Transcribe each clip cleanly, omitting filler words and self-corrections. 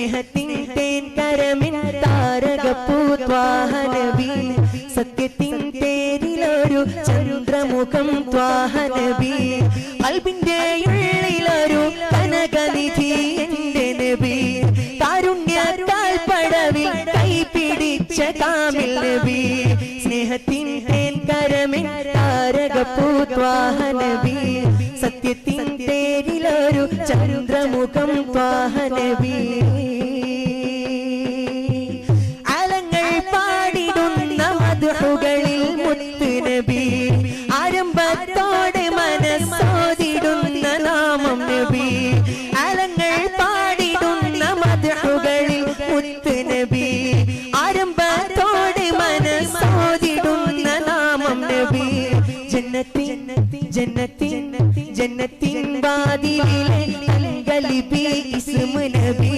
സ്നേഹത്തിൻ തേൻ കരമിൻ താരകപ്പൂത്വാഹ നബി സത്യത്തിൻ തേരിലൊരു ചന്ദ്രമുഖം ത്വാഹ നബി ഖൽബിന്റെ ഉള്ളിലൊരു കനകനിധി എന്റെ നബി കാരുണ്യത്താൽ പടവിൽ കൈപിടിച്ച കാമിൽ നബി സ്നേഹത്തിൻ തേൻ കരമിൻ താരകപ്പൂത്വാഹ നബി സത്യത്തിൻ തേരിലൊരു ചന്ദ്രമുഖം ത്വാഹ നബി ആലങ്ങൾ പാടിടുന്ന മദ്ഹുകളിൽ മുത്ത് നബി ആരംഭത്തോടെ മനസ്സോതിടുന്ന നാമം നബി ആലങ്ങൾ പാടിടുന്ന മദ്ഹുകളിൽ മുത്ത് നബി ആരംഭത്തോടെ മനസ്സോതിടുന്ന നാമം നബി ജന്നത്തിൻ വാതിലിലെ അൽഗലിബി ഇസ്മു നബി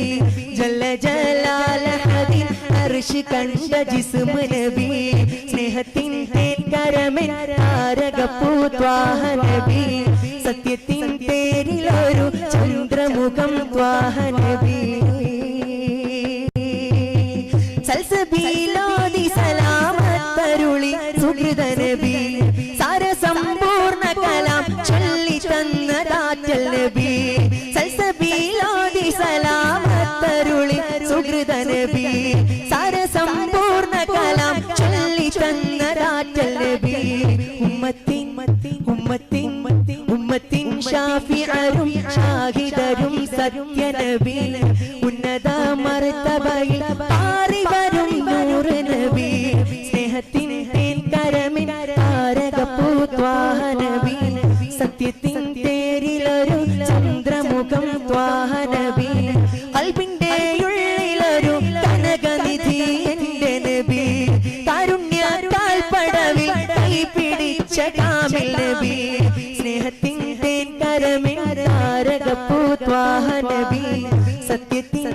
ജല്ല ജലാലഹദിൻ അർശ് കണ്ട ജിസ്മു നബി സ്നേഹത്തിൻ തേൻ കരമിൻ താരകപ്പൂത്വാഹ നബി സത്യത്തിൻ തേരിലൊരു ചന്ദ്രമുഖം ത്വാഹ നബി സൽസബീലോദി സലാമത്തരുളി സുഹൃത നബി സാരസമ്പൂർണ്ണ കലാം ചൊല്ലി തന്ന താറ്റൽ നബി സൽസബീലോദി സലാമത്തരുളി സുഹൃത നബി സാരസമ്പൂർണ്ണ കലാം ചൊല്ലി തന്ന താറ്റൽ നബി ഉമ്മത്തിൻ ഷാഫിഅരും ഷാഹിദരും സത്യ നബി ഉന്നത മർത്തബയിൽ പാറി വരും നൂറ് നബി സ്നേഹത്തിൻ തേൻ കരമിൻ താരകപ്പൂത്വാഹ നബി സത്യത്തിൻ തേരിലൊരു ചന്ദ്രമുഖം ത്വാഹ നബി ഖൽബിന്റെ ഉള്ളിലൊരു കനകനിധി എന്റെ നബി കാരുണ്യത്താൽ പടവിൽ കൈപിടിച്ച കാമിൽ നബി സ്നേഹത്തിൻ തേൻ കരമിൻ താരകപ്പൂത്വാഹ നബി സത്യത്തിൻ